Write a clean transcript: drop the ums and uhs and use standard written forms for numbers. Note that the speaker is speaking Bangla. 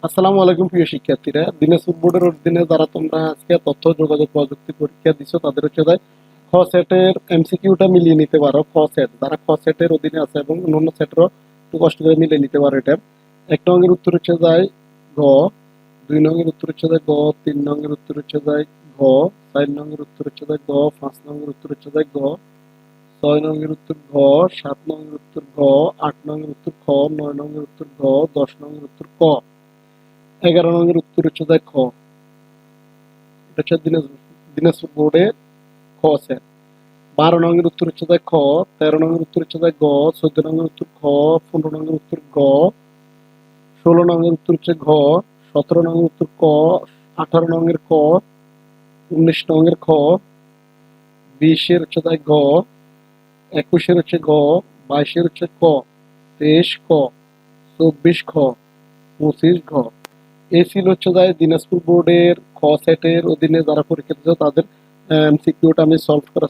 আসসালামু আলাইকুম প্রিয় শিক্ষার্থীরা, দিনাজপুর বোর্ডের অধীনে যারা তোমরা আজকে তথ্য যোগাযোগ প্রযুক্তি পরীক্ষা দিছো তাদের হচ্ছে যায় খ সেটের এমসিকিউটা মিলিয়ে নিতে পারো। খ সেট যারা খ সেটের অধীনে আছে এবং অন্যান্য সেটেরও একটু কষ্ট করে মিলিয়ে নিতে পারো। এটা এক নঙ্গের উত্তর হচ্ছে যায় ঘ, দুই নঙ্গের উত্তর হচ্ছে যায় গ, তিন নঙ্গের উত্তর হচ্ছে যায় ঘ, চার নঙ্গের উত্তর হচ্ছে যায় গ, পাঁচ নঙ্গের উত্তর হচ্ছে যায় গ, ছয় নঙ্গের উত্তর ঘ, সাত নঙ্গের উত্তর ঘ, আট নঙ্গের উত্তর খ, নয় নঙ্গের উত্তর ঘ, 10 নঙ্গের উত্তর ক, 11 নঙ্গের উত্তর হচ্ছে যায় খ। এটা হচ্ছে দিনাজপুর বোর্ডে খ সেট। 12 নঙ্গের উত্তর হচ্ছে যায় খ, 13 নঙ্গের উত্তর হচ্ছে যায় গ, 14 নঙ্গের উত্তর খ, 15 নঙ্গের উত্তর গ, 16 নঙ্গের উত্তর হচ্ছে ঘ, 17 নঙ্গের উত্তর ক, 18 নঙ্গের ক, 19 নঙ্গের খ, 20-এর হচ্ছে যায় ঘ, 21-এর হচ্ছে ঘ, 22-এর হচ্ছে ক, 23 ক, 24 খ, 25 ঘ। এই ছিল হচ্ছে যায় দিনাজপুর বোর্ডের খ সেটের অধীনে যারা পরীক্ষা দিচ্ছে তাদের এমসিকিউটা আমি সলভ করার